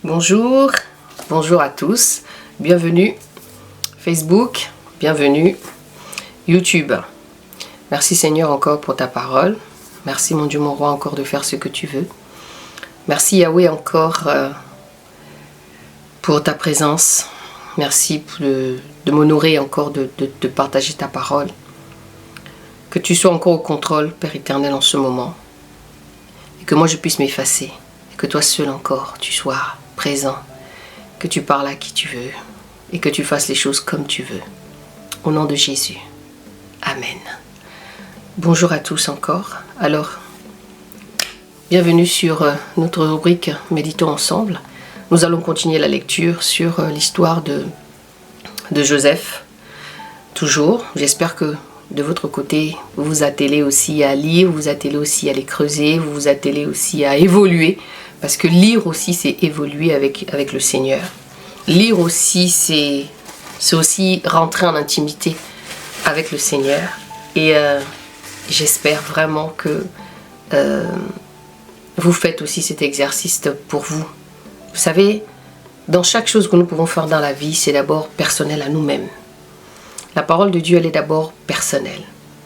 Bonjour, bonjour à tous, bienvenue Facebook, bienvenue YouTube. Merci Seigneur encore pour ta parole. Merci mon Dieu mon roi encore de faire ce que tu veux. Merci Yahweh encore pour ta présence. Merci de m'honorer encore de partager ta parole. Que tu sois encore au contrôle, Père éternel, en ce moment. Et que moi je puisse m'effacer. Et que toi seul encore, tu sois présent. Que tu parles à qui tu veux. Et que tu fasses les choses comme tu veux. Au nom de Jésus. Amen. Bonjour à tous encore. Alors, bienvenue sur notre rubrique Méditons ensemble. Nous allons continuer la lecture sur l'histoire de Joseph. Toujours, j'espère que de votre côté, vous vous attelez aussi à lire, vous vous attelez aussi à les creuser, vous vous attelez aussi à évoluer. Parce que lire aussi, c'est évoluer avec le Seigneur. Lire aussi, c'est aussi rentrer en intimité avec le Seigneur. Et j'espère vraiment que vous faites aussi cet exercice pour vous. Vous savez, dans chaque chose que nous pouvons faire dans la vie, c'est d'abord personnel à nous-mêmes. La parole de Dieu, elle est d'abord personnelle.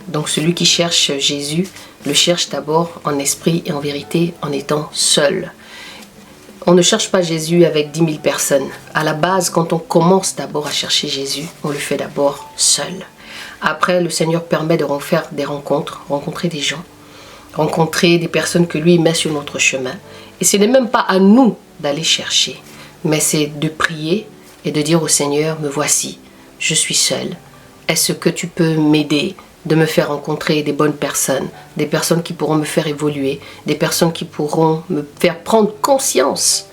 Donc celui qui cherche Jésus, le cherche d'abord en esprit et en vérité, en étant seul. On ne cherche pas Jésus avec 10 000 personnes. À la base, quand on commence d'abord à chercher Jésus, on le fait d'abord seul. Après, le Seigneur permet de faire des rencontres, rencontrer des gens, rencontrer des personnes que lui met sur notre chemin. Et ce n'est même pas à nous d'aller chercher, mais c'est de prier et de dire au Seigneur, me voici, je suis seul. Est-ce que tu peux m'aider de me faire rencontrer des bonnes personnes, des personnes qui pourront me faire évoluer, des personnes qui pourront me faire prendre conscience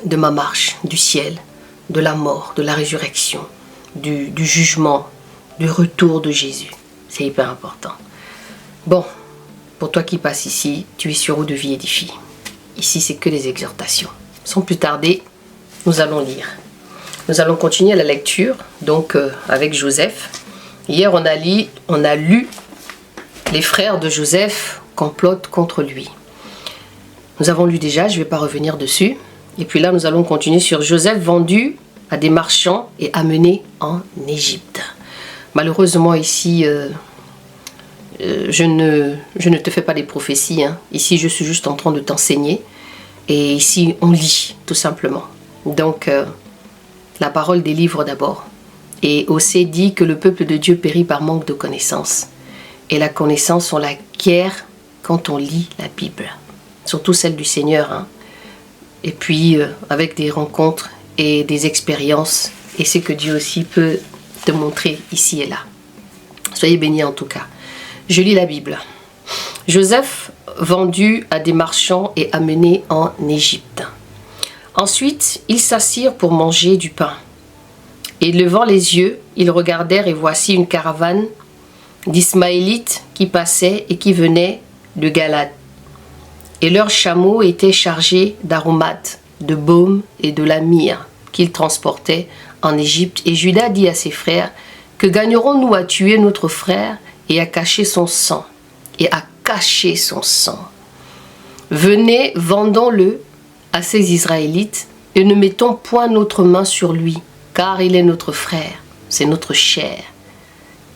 de ma marche, du ciel, de la mort, de la résurrection, du jugement, du retour de Jésus. C'est hyper important. Bon, pour toi qui passes ici, tu es sur Eau de Vie Édifie. Ici, c'est que des exhortations. Sans plus tarder, nous allons lire. Nous allons continuer la lecture, donc avec Joseph. Hier, on a lu les frères de Joseph complotent contre lui. Nous avons lu déjà, je ne vais pas revenir dessus. Et puis là, nous allons continuer sur Joseph vendu à des marchands et amené en Égypte. Malheureusement, ici, je ne te fais pas des prophéties. Hein. Ici, je suis juste en train de t'enseigner. Et ici, on lit, tout simplement. Donc, la parole des livres d'abord. Et Osée dit que le peuple de Dieu périt par manque de connaissance. Et la connaissance, on l'acquiert quand on lit la Bible. Surtout celle du Seigneur. Hein. Et puis, avec des rencontres et des expériences. Et c'est que Dieu aussi peut te montrer ici et là. Soyez bénis en tout cas. Je lis la Bible. Joseph vendu à des marchands et amené en Égypte. Ensuite, ils s'assirent pour manger du pain. Et levant les yeux, ils regardèrent et voici une caravane d'Ismaélites qui passait et qui venait de Galade. Et leurs chameaux étaient chargés d'aromates, de baume et de la myrrhe qu'ils transportaient en Égypte. Et Juda dit à ses frères, que gagnerons-nous à tuer notre frère et à cacher son sang? Et à cacher son sang. Venez, vendons-le à ces Israélites et ne mettons point notre main sur lui, car il est notre frère, c'est notre chair.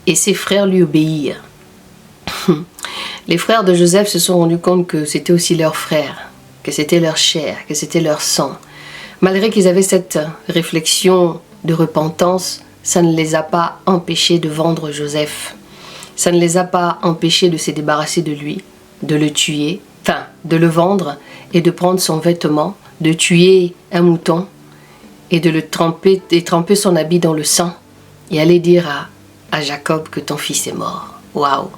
Et ses frères lui obéirent. Les frères de Joseph se sont rendus compte que c'était aussi leur frère, que c'était leur chair, que c'était leur sang. Malgré qu'ils avaient cette réflexion de repentance, ça ne les a pas empêchés de vendre Joseph. Ça ne les a pas empêchés de se débarrasser de lui, de le tuer, enfin de le vendre et de prendre son vêtement, de tuer un mouton et de tremper son habit dans le sang et aller dire à Jacob que ton fils est mort. Waouh,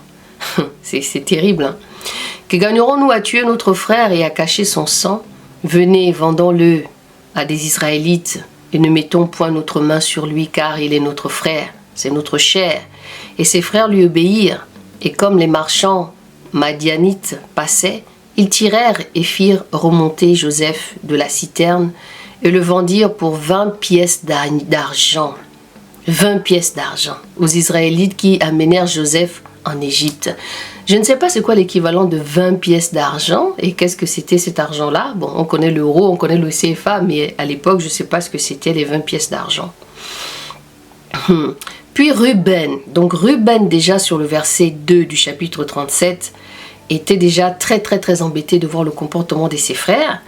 c'est terrible. Hein? Que gagnerons-nous à tuer notre frère et à cacher son sang? Venez, vendons-le à des Israélites et ne mettons point notre main sur lui, car il est notre frère, c'est notre chair. Et ses frères lui obéirent, et comme les marchands madianites passaient, ils tirèrent et firent remonter Joseph de la citerne et le vendirent pour 20 pièces d'argent. 20 pièces d'argent aux Israélites qui amenèrent Joseph en Égypte. Je ne sais pas c'est quoi l'équivalent de 20 pièces d'argent et qu'est-ce que c'était cet argent-là. Bon, on connaît l'euro, on connaît le CFA, mais à l'époque, je ne sais pas ce que c'était les 20 pièces d'argent. Puis Ruben. Donc Ruben, déjà sur le verset 2 du chapitre 37, était déjà très embêté de voir le comportement de ses frères.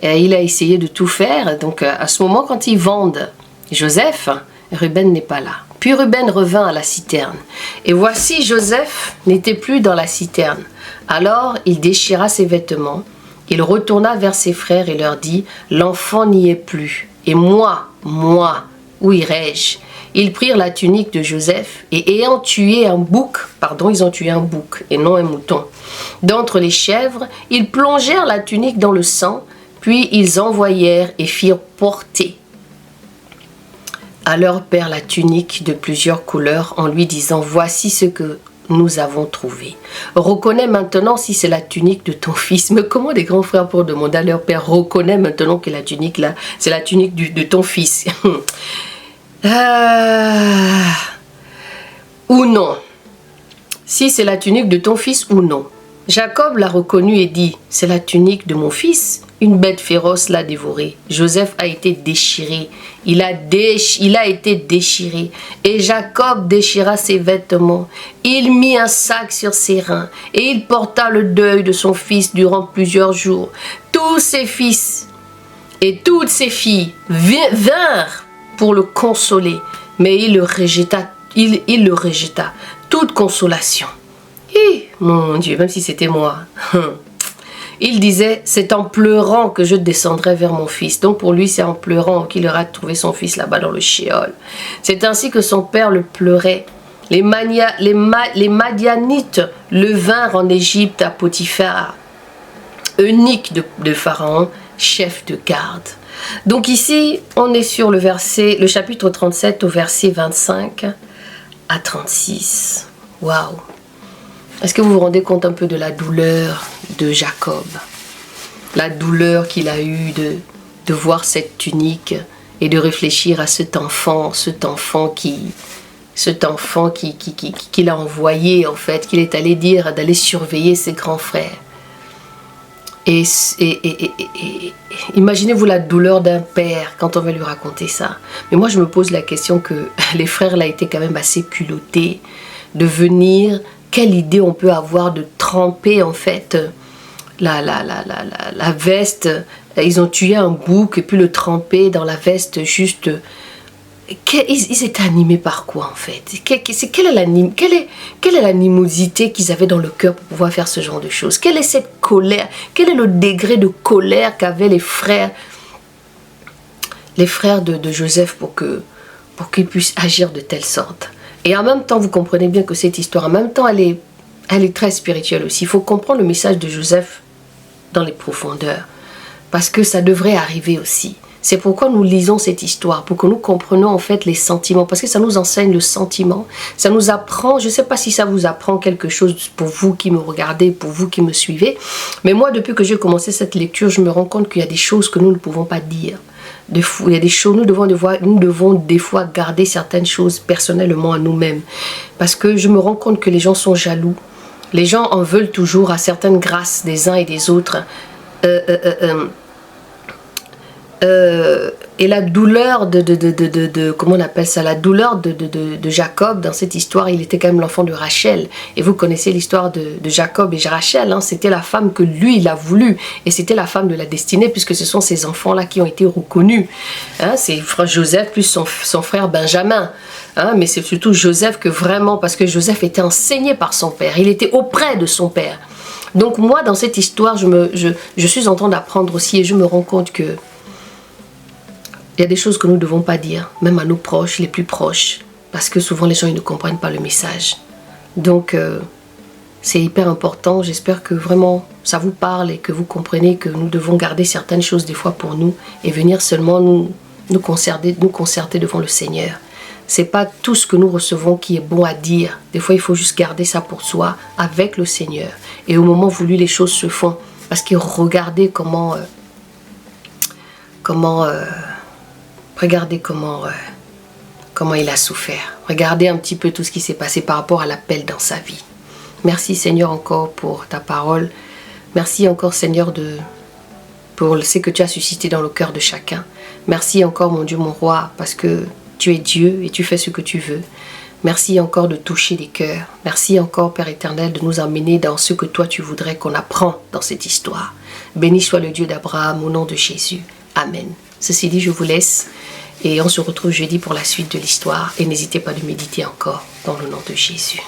Et il a essayé de tout faire. Donc à ce moment, quand ils vendent Joseph, Ruben n'est pas là. Puis Ruben revint à la citerne. Et voici Joseph n'était plus dans la citerne. Alors il déchira ses vêtements. Il retourna vers ses frères et leur dit, l'enfant n'y est plus. Et moi, où irai-je? Ils prirent la tunique de Joseph et ayant tué un bouc, ils ont tué un bouc et non un mouton, d'entre les chèvres, ils plongèrent la tunique dans le sang, puis ils envoyèrent et firent porter à leur père la tunique de plusieurs couleurs en lui disant, voici ce que nous avons trouvé. Reconnais maintenant si c'est la tunique de ton fils. Mais comment des grands frères pour demander à leur père, reconnais maintenant que la tunique là, c'est la tunique de ton fils. Ou non. Si c'est la tunique de ton fils ou non. Jacob l'a reconnu et dit, c'est la tunique de mon fils. Une bête féroce l'a dévoré. Joseph a été déchiré. Il a été déchiré. Et Jacob déchira ses vêtements. Il mit un sac sur ses reins. Et il porta le deuil de son fils durant plusieurs jours. Tous ses fils et toutes ses filles vinrent pour le consoler. Mais il le rejeta. Il le rejeta. Toute consolation. Et, mon Dieu, même si c'était moi. Il disait, c'est en pleurant que je descendrai vers mon fils. Donc pour lui, c'est en pleurant qu'il aura trouvé son fils là-bas dans le Sheol. C'est ainsi que son père le pleurait. Les Madianites le vinrent en Égypte à Potiphar, eunuque de Pharaon, chef de garde. Donc ici, on est sur le chapitre 37 au verset 25 à 36. Waouh! Est-ce que vous vous rendez compte un peu de la douleur de Jacob? La douleur qu'il a eue de voir cette tunique et de réfléchir à cet enfant qu'il a envoyé en fait, qu'il est allé dire d'aller surveiller ses grands frères. Et imaginez-vous la douleur d'un père quand on va lui raconter ça. Mais moi je me pose la question que les frères là étaient quand même assez culottés de venir. Quelle idée on peut avoir de tremper en fait la veste. Ils ont tué un bouc et puis le tremper dans la veste juste. Ils étaient animés par quoi en fait? Quelle est l'animosité qu'ils avaient dans le cœur pour pouvoir faire ce genre de choses? Quelle est cette colère? Quel est le degré de colère qu'avaient les frères de Joseph pour qu'ils puissent agir de telle sorte? Et en même temps, vous comprenez bien que cette histoire, en même temps, elle est très spirituelle aussi. Il faut comprendre le message de Joseph dans les profondeurs. Parce que ça devrait arriver aussi. C'est pourquoi nous lisons cette histoire, pour que nous comprenions en fait les sentiments. Parce que ça nous enseigne le sentiment. Ça nous apprend, je ne sais pas si ça vous apprend quelque chose pour vous qui me regardez, pour vous qui me suivez. Mais moi, depuis que j'ai commencé cette lecture, je me rends compte qu'il y a des choses que nous ne pouvons pas dire. Il y a des choses, nous devons des fois garder certaines choses personnellement à nous-mêmes. Parce que je me rends compte que les gens sont jaloux. Les gens en veulent toujours à certaines grâces des uns et des autres. Et la douleur comment on appelle ça, la douleur de Jacob dans cette histoire, il était quand même l'enfant de Rachel. Et vous connaissez l'histoire de Jacob et Rachel, hein, c'était la femme que lui il a voulu, et c'était la femme de la destinée, puisque ce sont ces enfants là qui ont été reconnus, hein, c'est frère Joseph plus son frère Benjamin, hein, mais c'est surtout Joseph que vraiment, parce que Joseph était enseigné par son père, il était auprès de son père. Donc moi dans cette histoire je suis en train d'apprendre aussi, et je me rends compte que il y a des choses que nous ne devons pas dire, même à nos proches, les plus proches, parce que souvent les gens ils ne comprennent pas le message. Donc c'est hyper important, j'espère que vraiment ça vous parle et que vous comprenez que nous devons garder certaines choses des fois pour nous et venir seulement nous concerter devant le Seigneur. C'est pas tout ce que nous recevons qui est bon à dire. Des fois il faut juste garder ça pour soi avec le Seigneur. Et au moment voulu les choses se font. Parce que regardez regardez comment il a souffert. Regardez un petit peu tout ce qui s'est passé par rapport à l'appel dans sa vie. Merci Seigneur encore pour ta parole. Merci encore Seigneur pour ce que tu as suscité dans le cœur de chacun. Merci encore mon Dieu, mon roi, parce que tu es Dieu et tu fais ce que tu veux. Merci encore de toucher les cœurs. Merci encore Père éternel de nous emmener dans ce que toi tu voudrais qu'on apprend dans cette histoire. Béni soit le Dieu d'Abraham au nom de Jésus. Amen. Ceci dit, je vous laisse et on se retrouve jeudi pour la suite de l'histoire et n'hésitez pas de méditer encore dans le nom de Jésus.